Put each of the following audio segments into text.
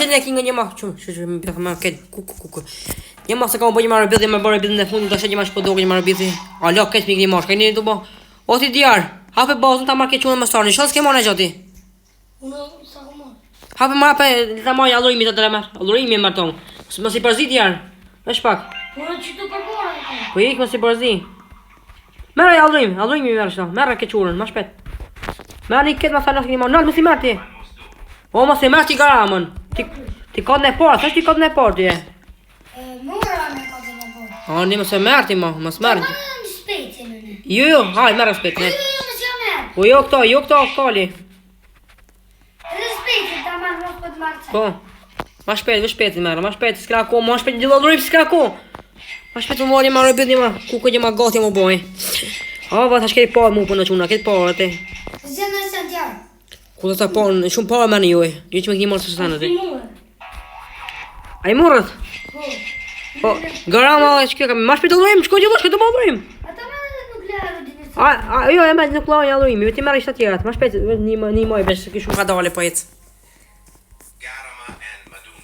Tash ne kinga një mah, çu, më bëj më ket ku. Një mah se kam bëj marrë bëllë, më bërë bëllën e fundit, tash një mah po dogjë marrë bëllë. Alo, ket mikë një mah, keni do bë. O ti diar, hape bazën ta marrë ke çunë më stani. Shos ke mëna gjati. Unë sa kom. Hape më hape ta marrë allurimi të drama. Allurimi më ton. Mos i përzi diar. Vesh pak. Unë çito për bora. Po ik mos i përzi. Merë allurimi merr shto. Merr ke çurën, më shpejt. Merrni ket më falas keni më. Nal mos i marr ti. O mos i marr ti garamën. Ti ka në portë, thash ti ka në portë je. Mora me kodën e bora. Ani mos e merr ti më, mos merr. Spejtë më. Jo, haj merr shpejt ne. Mos jam merr. Po jo këto kali. Spejtë ta marr mos po të marr. Po. Ma shpejt merr, ma shpejt s'ka ku, ma shpejt dillurim s'ka ku. Ma shpejt më mori marrë bëni më, ku që më gati më boj. Va tash ke pa më punë çuna, ke pa atë. Zëna Santiago. Ku do ta pon, shumë pa më ju. Ju që më keni marrë së atë. Mora. Ai morët. Po, garama çka kam, ma shpejt dillurim, çka dillush, këtu më dillurim. Ata marrë nukleare dinë. Jo, e më nuk laaj dillurim, vetëm marrë shtat tjera, ma shpejt një më vesh që shumë ka dalë po ec.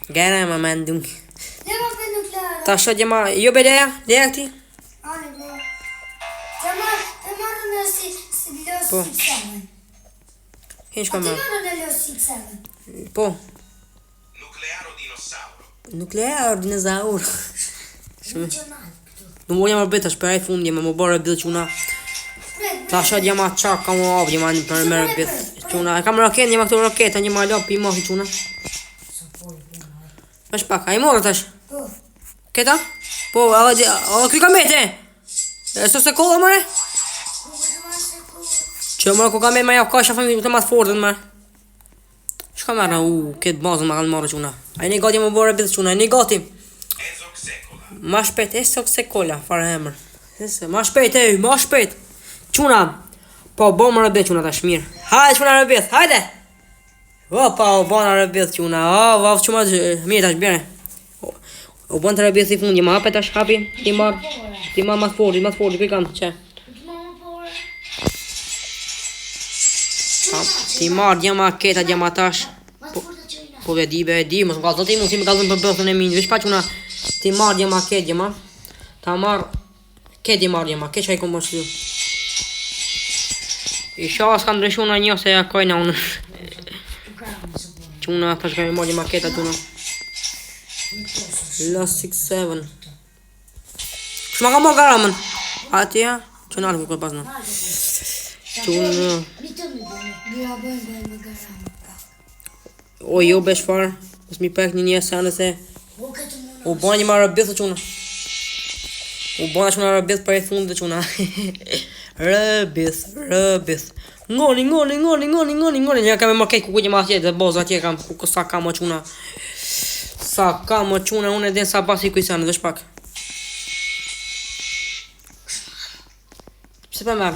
Garama mandung. Leva për nukleare. Ta shoh jema, jo bedeja, leja ti. Ani po. Të marrë në si los Po. 67. Hiç Ti kam. marrë në los 67. Po. Nuclearo dinosauro. Nuklear dinozaur. Nacional këtu. Nuk mund jam beta shpëraj fundi më bërë bëll çuna. Ta shoh jema çak kam av jema në për merr bëll çuna. Kam raketë, jema këtu raketë, jema lop i mohi çuna. Bash pak, ai morë tash. Po. Këta? Po, kë kamete? Sto se kolla more? Që më ku kamë më ja ka shafën të mas fortën më. Çka marrë këtë bazën më kanë marrë çuna. Ai ne gati më bërë bëll çuna, ne gati. Ezoxecola. Ma shpejt, esoxecola, fare emër. Ma shpejt. Çuna. Po, bo më rëbet çuna tash mirë. Hajde çuna rëbet, hajde. Opa, o bon rëbet çuna. Va çuma mirë tash bjerë. O bon rëbet i fundi, më hapet tash hapi. Ti ma mas forti, ku kam çe. Ti marr jama keta jama tash. Po vedi, mos gallë ti mos i gallën për bëthën e minë. Vesh pa çuna. Ti marr jama ket jama. Ta marr ket jama, ke çaj komo shtu. I shoh s'ka ndryshuar në një se ja kojna unë. Çuna tash kam marrë maketa çuna. Los 67. Shma ka marrë garamën. Atja, çuna nuk ka pasnë. Çuna. O jo besh far. Mos mi pak një sanë se. U bën një marrë bëth çuna. U bën çuna rëbith për e fundit çuna. Rëbith. Ngoni. Ja kam marrë kej ku një atje të boza atje kam ku sa kam çuna. Sa kam çuna unë den sa pasi ku janë vesh pak. Pse pa marr?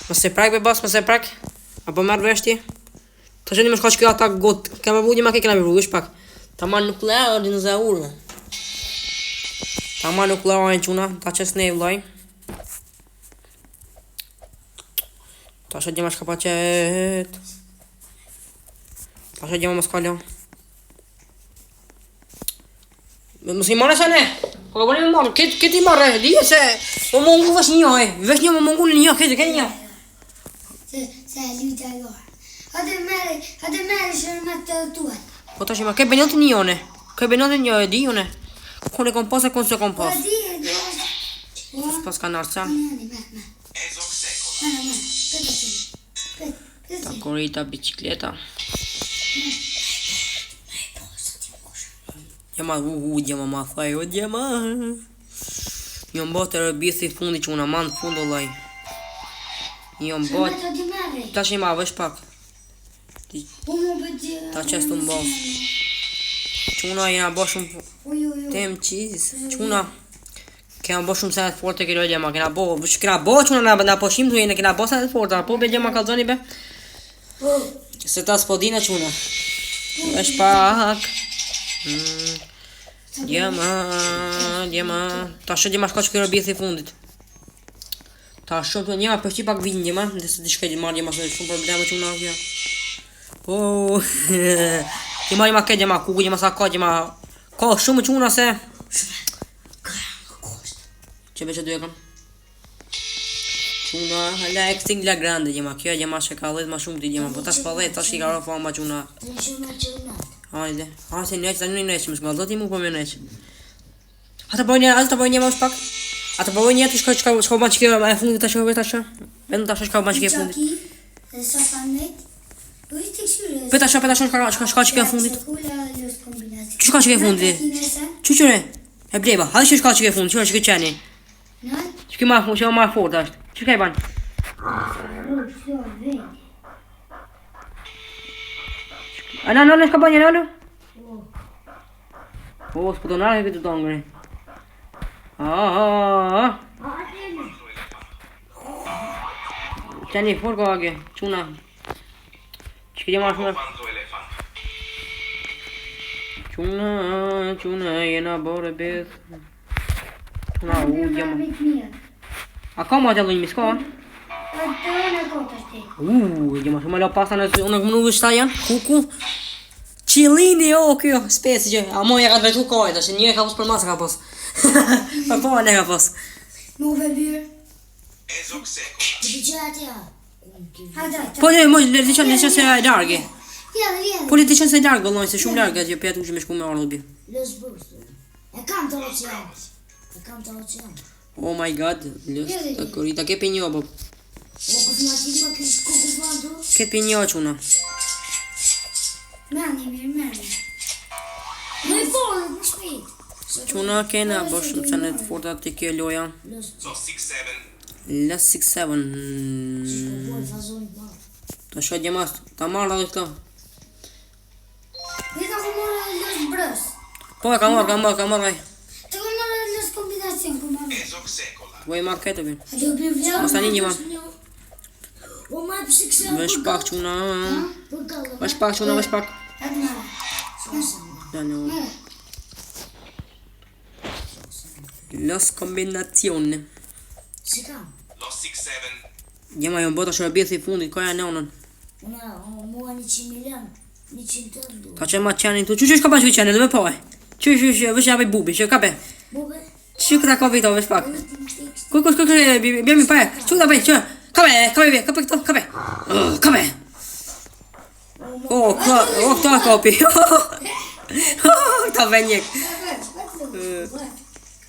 Mos e prak be bas, mos e prak. Apo marr vesh ti? Tash ne më shkosh kjo ata got. Kam vënë më kej kanë vesh pak. Tamam nuklear dinozaur. Tamam nuklear çuna, ta çesne vllai. Tash gjema shka qet. Tash gjema mos kalon. Mos i marrë sa ne. Po bëni më marrë, këtë i marrë, di se o mungu vesh një, më mungu një, këtë një. Se luta lor. Hadi merë shërmet të tuat. Po tash më ke bënjot një. Ke bënjot një e di une. Kone kompost e kon se kompost. Pas ka narca. Ta korita bicikleta. Djema ma thaj, o djema. Njëm botë e rëbisi fundi që una manë fund o laj. Njëm botë. Ta që ima vesh pak. Ta qestu më botë. Quna jena bo shumë. Tem qiz. Quna. Kena bo shumë senet forte kërë djema. Kena bo quna na poshim të jene. Kena bo senet forte. Po be djema kalzoni be. Se ta spodina quna. Vesh pak. Djema. Ta shë djema shko që kërë bjethi fundit. Ta shë të njema përshqi pak vinë djema. Dhe se di shkejti marrë djema se shumë probleme që unë avja. Po. Ti marri ma këtë gjema kuku, gjema sa ka gjema. Ka shumë quna se. Që veç e dy e kam. Quna, la exting la grande gjema. Kjo gjema që ka dhejt ma shumë ti gjema. Po tash pa dhejt, tash i ka rofa ma quna. Hajde. Se neq, ta një neq, më shkallë. Do ti mu po me neq. Ata bëjnë një ma është pak. Ata bëjnë një të shko ban që kjo e fundit të shko tash. Vendë tash shko ban që kjo e fundit. Peta shko që kjo e fundit. Që shko që kjo e fundit? Që qëre? E bleba, hadhe që shko që kjo e fundit, që kjo qeni? Që kjo ma fort ashtë? Që kjo e ban? A në shka ban një në? O, s'po të nare këtë të tongëri. Qeni, fort ka age, quna. Që këtë marrë shumë. Comando elefant. Quna, jena bore beth. Quna, gjema. A ka ma gjallë një miska? Gjema, shumë la pasta në unë këmë nuk shta janë. Kuku. Qilini, kjo, spesi që. A moja ka të vetu kajta, që një e ka pos për masa ka pos. Për po e ne ka pos. Nuve byrë. Ezoxecola. Po ne, moj, le të qenë se e largë. Vjen. Po le të qenë se e largë, vëlloj, se shumë largë që pjetu që me shku me ardhë bi. Lës bërstu. E kam të ocean. Oh my god, lës të korita, ke pinjo, bo. Ke pinjo, quna. Merni. Në i forë, më shpejt. Quna kena, bo shumë që në të forta të kjo loja. So 6-7. Lës 6-7. Të shoj gjemas, ta marrë dhe këto. Vita ku morë lës brës. Po e ka marrë, Të ku morë lës kombinacion, ku morë. Ezoxecola. Po e marrë këtë bi. A do bërë vjallë. Mos tani gjema. O ma pësi kësa. Vesh pak quna. Vesh pak quna, vesh pak. Atë marë. Dane. Los kombinacione. Si kam. Lo 6-7. Gjema jo bota shërë bjethi fundit, koja e neonën. Una, mua 100 milion. 100 të ndu. Ka qenë ma qenin tu. Që ka ban që vi qenin, dhe me poj. Që, vësh javej bubi, që ka be. Bube. Që këta ka vito, vesh pak. Kuj, bjemi pa e. Që këta be, që. Ka be këto, ka be. Ka be. Këta kopi. Këta be njek.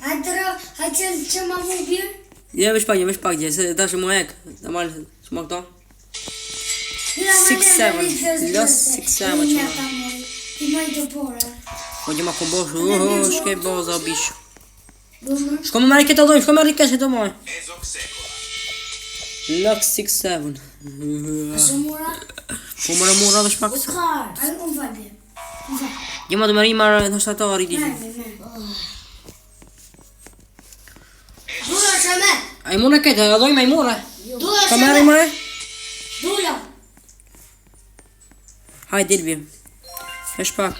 Hajtë që ma mu bjërë. Je vesh pak, se ta shumë ek. Ta marrë, shumë këto. 6-7, los 6-7 që. Ti maj të pora. Po gjema kombosh, shkej boza bish. Shko me marrë këtë dojmë, shko me marrë këtë të moj. Ezoxecola. Los 6-7. Asë mura? Po mura vesh pak. U karë. Ajë unë falbje. Gjema të marrë marrë në shtatari di. Dula që me. Ai mura këtë, e dojmë ai mura. Dula Shko që marrë me. mure? Dula. Hajde dilbi. Vesh pak.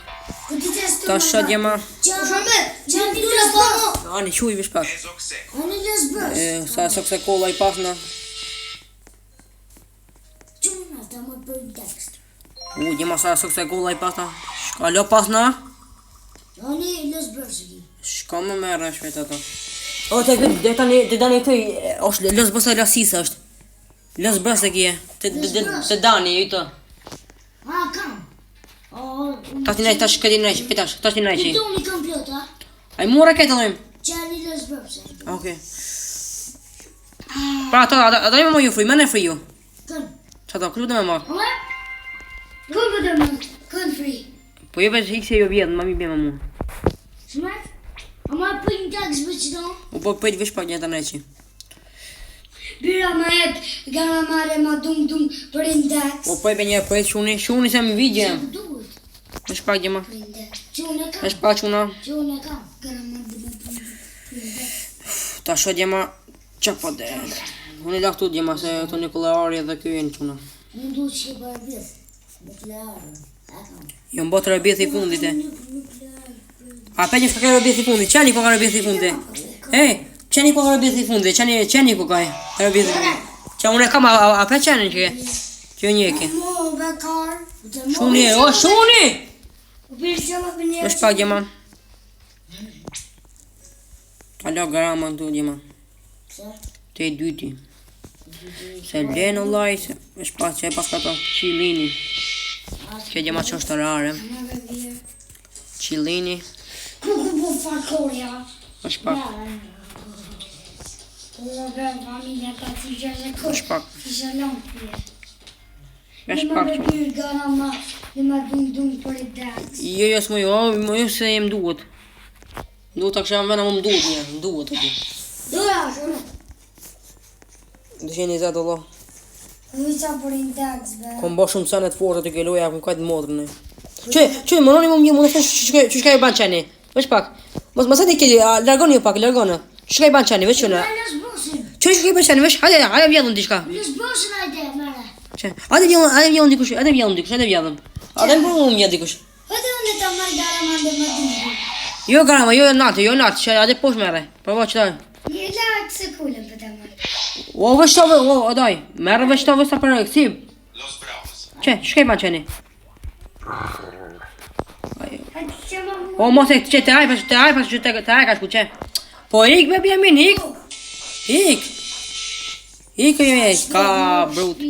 Këti të stë Ta shot gjema. Që me. Që në dula bëmo. Ani quj vesh pak. Ezoxecola. Unë lës bërës. Sa sokse kolla i pasna. Që më ta më për tekst. Gjema sa sokse kolla i pasna. Shka lo pasna. Unë lës bërës i. Shka me merë shvet ato. O, te dani këtëj, është lës bësa lasisa është. Lës bësa kje, te dani i të. A, kam. Tash një tash këti nëjqë, pitash, tash një nëjqë. Këtu një kam pjota. Ai mura këtë dojmë. Që një lës bërës. Okej. Pra ato, a dojmë më ju fri, mene fri ju. Kënë. Qa to, këtë me marë. Ome? Kënë për të më. Kënë free. Po ju veç ikse ju vjetë, ma mi bje më mu. Shmet? Ama për një tekst për që do? U po pëjtë veç pak një të nëjqë. Bira ma jep, gana mare ma dum për një tekst. U pëjtë një pëjtë shuni se mi vidje. Që duhet? Veç pak gjema. Për një tekst. Që unë e kam. Veç pak quna. Që unë e kam. Gana ma dum për një tekst. Ta shot gjema, qa po dhe. Unë i laktu gjema se të Nikolari dhe kjo jenë quna. Unë du që për bjës. Në të learë. E kam. Jo më botë rëbjethi fundit e. A pe një shka ka rëbjethi fundit, qeni ko ka rëbjethi fundit? Hej, qeni ko ka rëbjethi fundit, qeni ko ka rëbjethi fundit. Qa unë e kam, a pe qeni që ke? Që një e ke? Mo, bekar. Shuni, o shuni! Më shpak gjema. Alo garama tu gjema. Te dyti. Se len Allah se më shpak që e pas ka to qilini. Që gjema që është rare. Qilini. Ku po fakoria. Më shpak. Familja ka si gjëse Më shpak. Isha long pje. Më shpak që. Në ma dum për i dax. Jo, s'mo jo, se jem duhet. Duhet ta kisha vëna më duhet një, duhet aty. Dora, shumë. 220 Allah. Luisa për i dax, be. Kom bo shumë sanet forta të kjo loja, kom kajtë modrën e. Që, më noni më në thënë që shka i ban qeni. Vesh pak. Mos e di kje, largoni ju pak, largoni. Që shka i ban qeni, vesh qëna. Në zbosin. Që shka i ban qeni, vesh, hajde vjellëm diçka. Në zbosin ajde, mere. Që, hajde vjellëm dikush, hajde vjellëm. Hajde më vjellëm dikush. Hajde unë ta marrë gara mande më duhe. Jo garama, jo natë, që hajde posh mere. Provo që daj. Një lakë se kullën për ta marrë. O, vesh tove, o, daj. Merë vesh tove sa për si. Los Bravos. Që, shka i ban qeni. Hajde që më mu. O, mos e që të hajpash që të hajkash ku që. Po ik be Bjamin, ik. Ik, ka brut.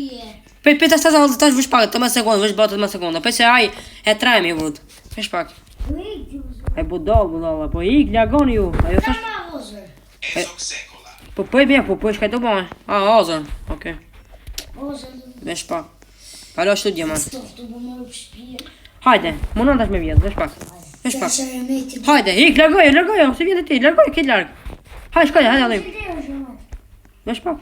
Pe ta tash vesh pak, të më sekundë, vesh bota të më sekundë. Pe se ai e trajmi brut. Vesh pak. Ai budalla, po ik largoni ju. Ajo thash, Ezok Sekola. po e bja, po shkaj të bën. Ozën. Okej. Vesh pak. Alo ashtu djema. Hajde, më në tash me vjet, vesh pak. Hajde, ik largoje, se vjen ti, largoje këtë larg. Hajde, shkoj, hajde allim. Vesh pak.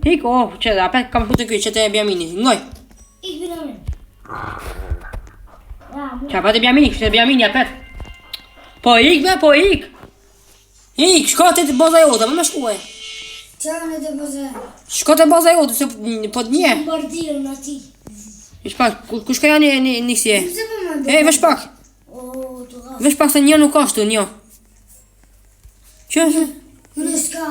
Ik, që apet kam shku të kjo, që të Bjamini, ngoj. Ik binamin. Që apet e Bjamini, që të Bjamini apet. Po ik, Ik, shko të boza jote, më me shkuaj. Qërën e të bëzë. Shko të boza jote, se po të nje. Bombardirën ati. Vesh pak, ku shko janë njësje? Nëse për më E, vesh pak. O, të gafë. Vesh pak se një nuk ashtu, një. Që? Në s'ka?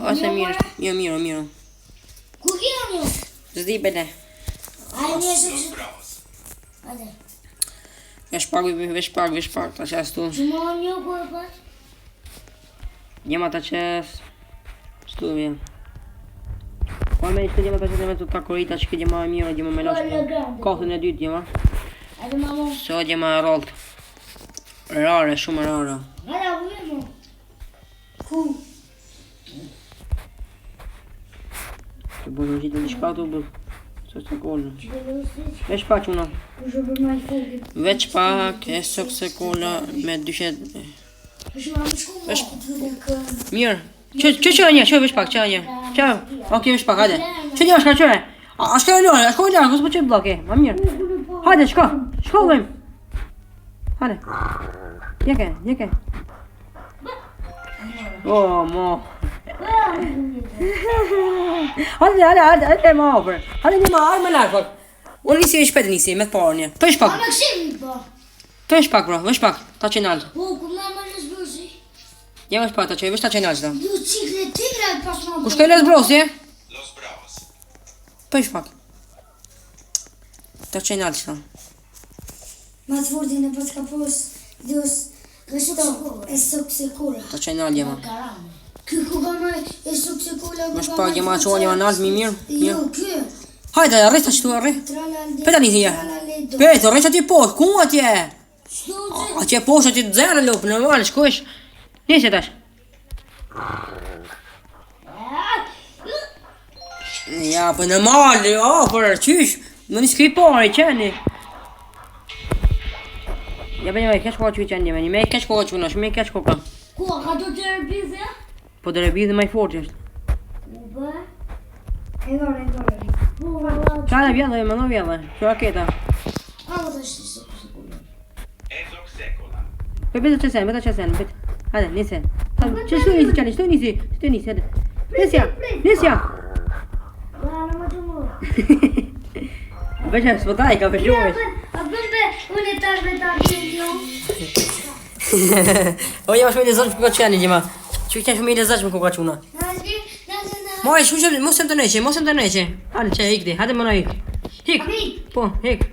Ase mirë, mirë. Ku kja një? Zdi bele. Ajë një Los shumë. Bravos. Ate. Vesh pak, ta qes tu. Që më një ku e pas? Gjema ta qes. Stu vjen. Po me ishte gjema ta qes e me të takorita që këtë gjema e mirë, gjema me lasë. Kohën e dytë gjema. Ate mamu. So gjema e rollët. Rare, shumë rare. Hala, ku e mu? Ku? Të bërë në gjitë në shka të bërë. Së të kollë. Që të lësit? Veç pak që una. Ku shë për ma i fogit? Veç pak, e sëk se kolla me 200. Është ma më shku më. Të dhe këm. Mirë. Që një, që veç pak, që një. Që, ok, veç pak, hajde. Që një, shka qëre. A shka e lorë, kësë po që bloke, ma mirë. Hajde, shko dhejmë. Hajde. Jeke. O, mo. Hajde ma ofër. Hajde një ma, hajde me larë pak. Unë nisi e shpetë nisi, me të parë një. Pësh pak. A me këshimi po. Pësh pak, bro, veç pak. Ta qenalë. Po, ku me më në zbërsi? Ja veç pak, ta qenalë, veç ta qenalë qëta. Du cikle tigre pas më. Ku shkoj les brosi, e? Los Bravos. Pësh pak. Ta qenalë qëta. Ma të fordin e pas ka pos. Dios. Kështu e suk se kura. Ta qenalë jema. Ky ku ka me e suk se kura. Veç pak, jema qonë, jema nalë, mi mirë. Jo, ky. Hajde, rrë ta qëtu, rrë. Tralalde. Peta nisi, ja. Tralalde. Petë, rrë që ati poshë, ku atje? Shtu Atje poshë, ati të zërë lopë, normal, shkush. Nisi tash. Ja, për normal, për qysh. Në një skri pari, qeni. Ja, për një me kesh koha që i qeni, një me kesh koha që unë, shumë me kesh koha. Ku, ka do të rëbizë? Po të rebizë me i fortë është. Ube? E dore. Qa në vjellë, më në vjellë, që raketa. A më të shtë suk se kura. Ezok Sekola. Për betë qesen, Hajde, nisi. Që shtu nisi qani, shtu nisi, hajde. Nisja. Ba, në më të mu. Veqa, s'potaj, ka përshumesh. A bëmbe, unë e tash me ta qëndion. O, jema shumë i lezash më kuka qeni, gjema. Që këtja shumë i lezash më kuka quna. Moj, mosem të neqe. Hajde që hik di, hajde më në hik. Hik, po, hik.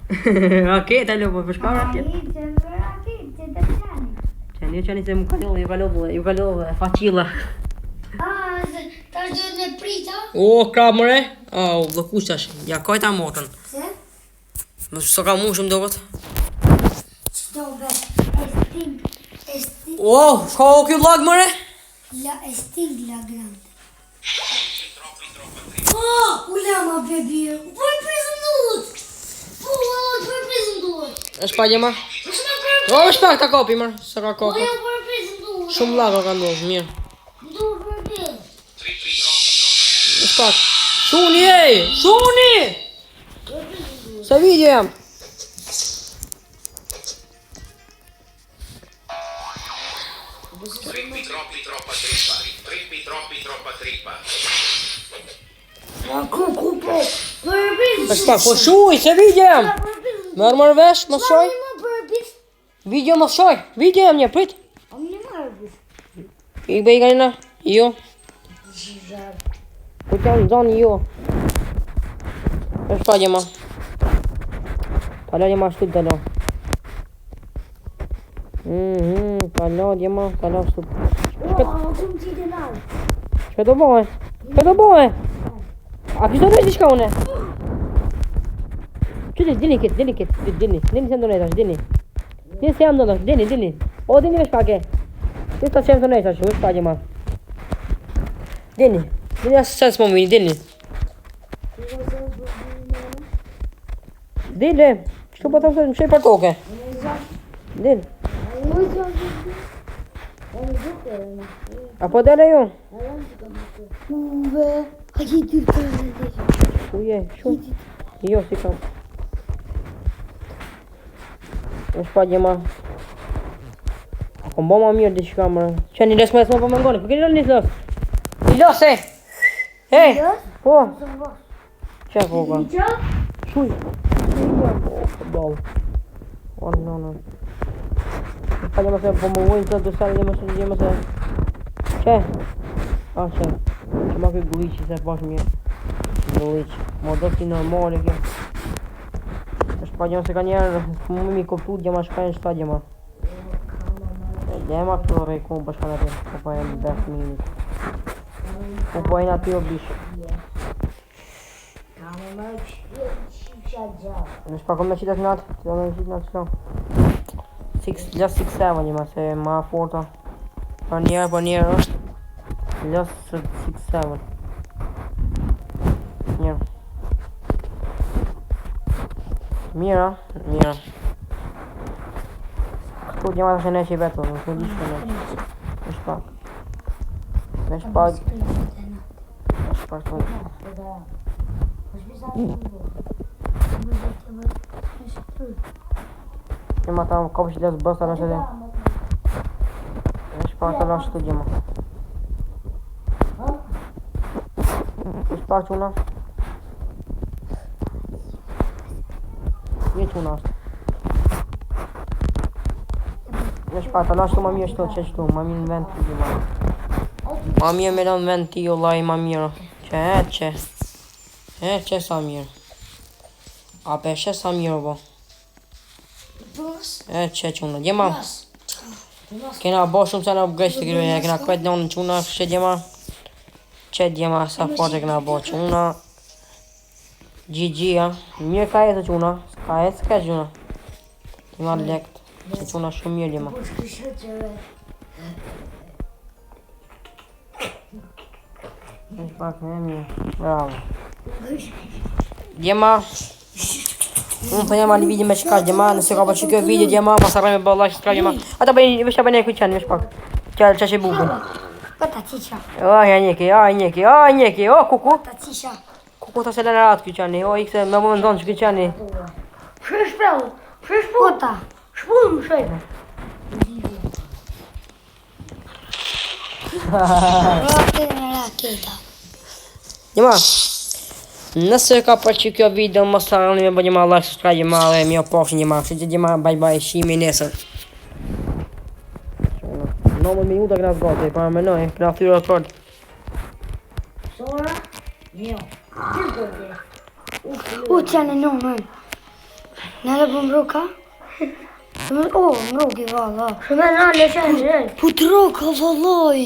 Raketa lupo, për shka raketa? Rakitë, të qani. Qani se ju ka lodhë, e faqila. Tash do në prita? O, krab mëre? O, dhe kush tash, ja kajta motën. Se? Më së ka mu shumë dogot. Qdo be, esting. O, shka o kjo lag mëre? La esting la grande. Ulema bebi. Poj prizëm duhet. Poj prizëm duhet. Është pa gjema? O, është pak ta kopi mërë, së ka kopi. Poj prizëm duhet. Shumë laga ka ndodhë, mirë. Duhet për prizëm. Është pak. Shuni ej! Shuni! Se video jam. Troppa trippa. Kupo. Për prizëm. Është pak, po shuj, se video jam. Mërë vesh, mos shoj. Video mos shoj, video jam një, prit. I bëj ganina, jo. Ku të janë zonë, jo. Është pa gjema. Palo gjema shtu të dalo. Palo gjema, palo shtu. Që do bëhe? Që do bëhe? A kështë do dojë shka une? Që dini këtë, dini se më do nejtash, dini. Dini se jam do nësh, dini. O, dini vesh pake. Dini të qemë të nejtash, vesh pake ma. Dini asë sens më vini, dini. Dini, shtu po të më shej për toke. Dini. Apo dele ju? Uje, shu. Jo, si kam. Është pa gjema. Ako mbo ma mirë di shka mërë. Që një lesë më po më ngoni, për keni një lës? Një lës, e! Hej! Po! Që po ka? Shuj! Po, dalë. O, no. Pa gjema se po më vojnë të dusarë gjema se... Që? A, që? Që ma këtë gulliqi se pash mirë. Gulliqi. Mo do si normale kjo. Është pa gjema se ka njerë, më mi koptu gjema shkajnë shta gjema. Gjema këto rejkon për shkane të, po e në 10 minut. Po e në aty o bishë. Në shpako me qitet natë, të me qitet natë shlo. Just 6-7 gjema se ma forta. Për njerë është. Just 6-7. Mirë. Mira. Këtu gjema të shene që i vetë, në të di shkene. Në shpak. Gjema ta më kopë që lesë bësta në shede. Në shpak të lasë të gjema. Në shpak quna. Një quna është. Në shpak të lasë të ma mirë shto që shtu, ma mirë në vend të gjema. Ma mirë me në vend të jo laj ma mirë. Që sa mirë. A peshe sa mirë bo. Që quna, gjema. Kena bo shumë se në greqë të kërëve, kena këtë në quna kështë gjema. Që gjema sa forte kena bo quna. Gjigja, mirë ka jetë quna. Ka jetë s'ka quna. Të nga lekt. Që quna shumë mirë gjema. Në shpak me mirë. Bravo. Gjema. Unë të jema një video me qëka gjema. Nëse ka përqy kjo video gjema. Ma saraj me bë like s'ka gjema. Ata bëjnë, vështë bëjnë e kuj qenë me shpak. Që që bukën. Këta cisha. Aj njeki, o kuku. Këta cisha. Kuku ta se lene ratë kjo qeni, o ikse me më ndonë që kjo qeni. Kota. Shpullë më shajtë. Raketa. Gjema, nëse ka përqy kjo video, mos të arroni me bë gjema like, subscribe gjema dhe mjo pofshin gjema. Që që gjema, bye, shimi nesër. 9 minuta këna zgote, pa me nëj, këna thyrë rekord. Sora? Jo. U qenë në nëmë. Nere po mbroka? Mbroki valla. Shumë nale qenë. Putroka vallaj.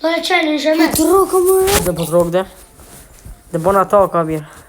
Nale qenë sheme. Putroka më. Dhe putrok dhe. Dhe bona taka mirë.